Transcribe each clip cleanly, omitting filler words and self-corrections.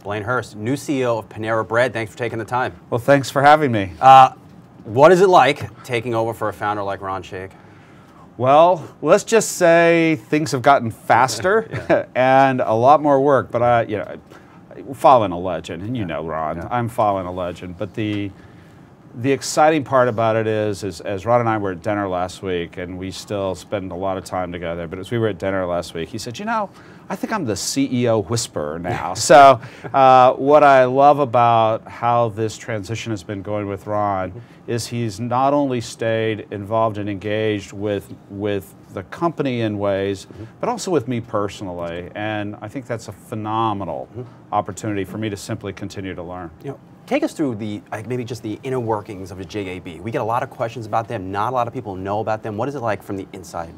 Blaine Hurst, new CEO of Panera Bread. Thanks for taking the time. Well, thanks for having me. What is it like taking over for a founder like Ron Shaich? Well, let's just say things have gotten faster and a lot more work. But we're following a legend, and you know, Ron, I'm following a legend. But the exciting part about it is as Ron and I were at dinner last week, and we still spend a lot of time together, but as we were at dinner last week, he said, you know, I think I'm the CEO whisperer now. So what I love about how this transition has been going with Ron is he's not only stayed involved and engaged with the company in ways, but also with me personally. And I think that's a phenomenal opportunity for me to simply continue to learn. You know, take us through maybe just the inner workings of a JAB. We get a lot of questions about them. Not a lot of people know about them. What is it like from the inside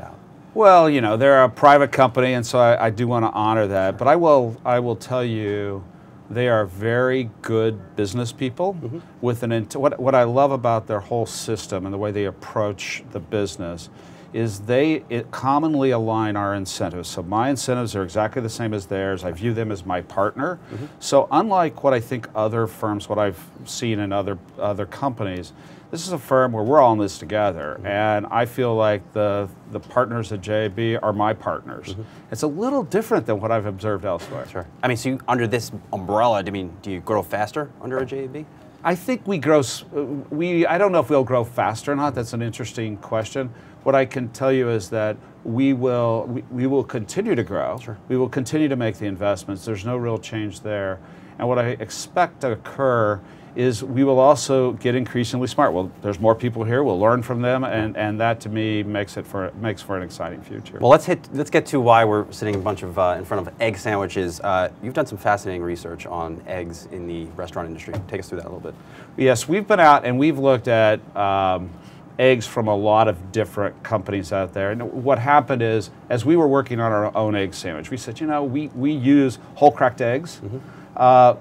out? Well, you know, they're a private company, and so I do want to honor that. But I will tell you, they are very good business people. With what I love about their whole system and the way they approach the business is it commonly align our incentives. So my incentives are exactly the same as theirs. I view them as my partner. So unlike what I think other firms, what I've seen in other companies, this is a firm where we're all in this together, and I feel like the partners at JAB are my partners. It's a little different than what I've observed elsewhere. Sure. I mean, so under this umbrella, do you grow faster under a JAB? I think we grow. I don't know if we'll grow faster or not. That's an interesting question. What I can tell you is that we will continue to grow. Sure. We will continue to make the investments. There's no real change there. And what I expect to occur is we will also get increasingly smart. Well, there's more people here. We'll learn from them, and that to me makes for an exciting future. Well, let's get to why we're sitting in front of egg sandwiches. You've done some fascinating research on eggs in the restaurant industry. Take us through that a little bit. Yes, we've been out and we've looked at eggs from a lot of different companies out there. And what happened is, as we were working on our own egg sandwich, we said, you know, we use whole cracked eggs.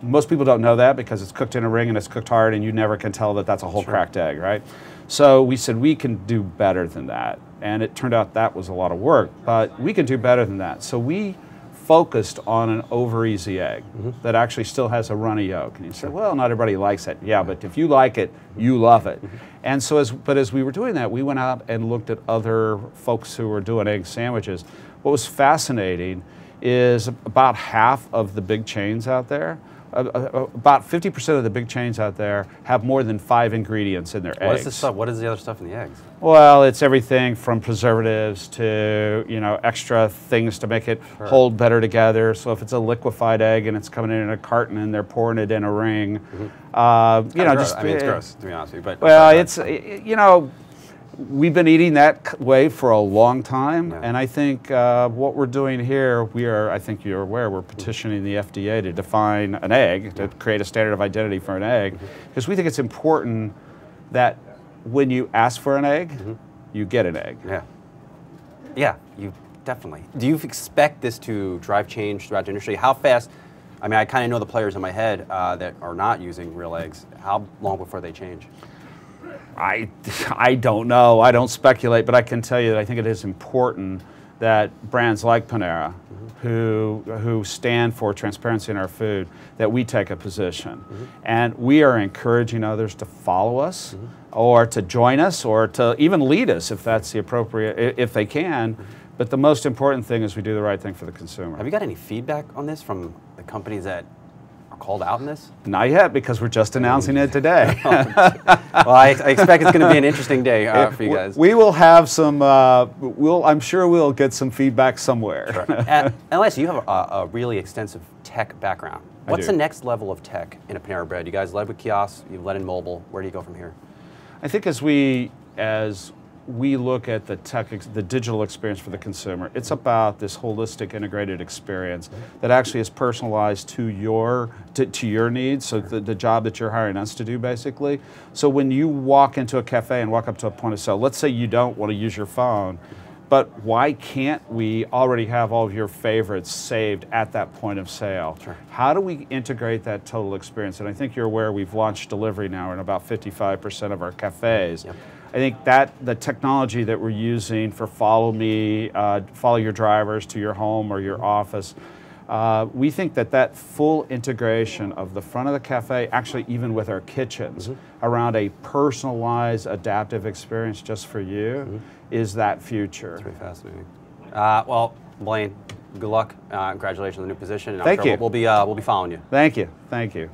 Most people don't know that because it's cooked in a ring and it's cooked hard, and you never can tell that that's a whole cracked egg, right? So we said we can do better than that, and it turned out that was a lot of work, but we can do better than that. So we focused on an over easy egg that actually still has a runny yolk. And you say, well, not everybody likes it. Yeah, but if you like it, you love it. And so as we were doing that, we went out and looked at other folks who were doing egg sandwiches. What was fascinating is about half of the big chains out there, about 50% of the big chains out there have more than 5 ingredients in their eggs. What is the stuff? What is the other stuff in the eggs? Well, it's everything from preservatives to, you know, extra things to make it hold better together. So if it's a liquefied egg and it's coming in a carton and they're pouring it in a ring, you know, just I mean, it's gross, to be honest with you. But well, you know, we've been eating that way for a long time, and I think what we're doing here, I think you're aware, we're petitioning the FDA to define an egg, to create a standard of identity for an egg, because we think it's important that when you ask for an egg, you get an egg. Yeah, you definitely. Do you expect this to drive change throughout the industry? How fast? I mean, I kind of know the players in my head that are not using real eggs. How long before they change? I don't know. I don't speculate, but I can tell you that I think it is important that brands like Panera, who stand for transparency in our food, that we take a position. And we are encouraging others to follow us, or to join us, or to even lead us if that's the appropriate, if they can. But the most important thing is we do the right thing for the consumer. Have you got any feedback on this from the companies that called out in this? Not yet, because we're just announcing it today. Well, I expect it's going to be an interesting day for you guys. We will have some, I'm sure we'll get some feedback somewhere. Sure. And lastly, you have a really extensive tech background. What's the next level of tech in a Panera Bread? You guys led with kiosks, you've led in mobile. Where do you go from here? I think as we look at the digital experience for the consumer, it's about this holistic, integrated experience that actually is personalized to your needs, so the job that you're hiring us to do, basically. So when you walk into a cafe and walk up to a point of sale, let's say you don't want to use your phone, but why can't we already have all of your favorites saved at that point of sale? Sure. How do we integrate that total experience? And I think you're aware we've launched delivery now in about 55% of our cafes. I think that the technology that we're using for follow your drivers to your home or your office, We think that that full integration of the front of the cafe, actually even with our kitchens, around a personalized, adaptive experience just for you, is that future. That's pretty fascinating. Well, Blaine, good luck. Congratulations on the new position. And Thank I'm sure you. We'll be following you. Thank you. Thank you.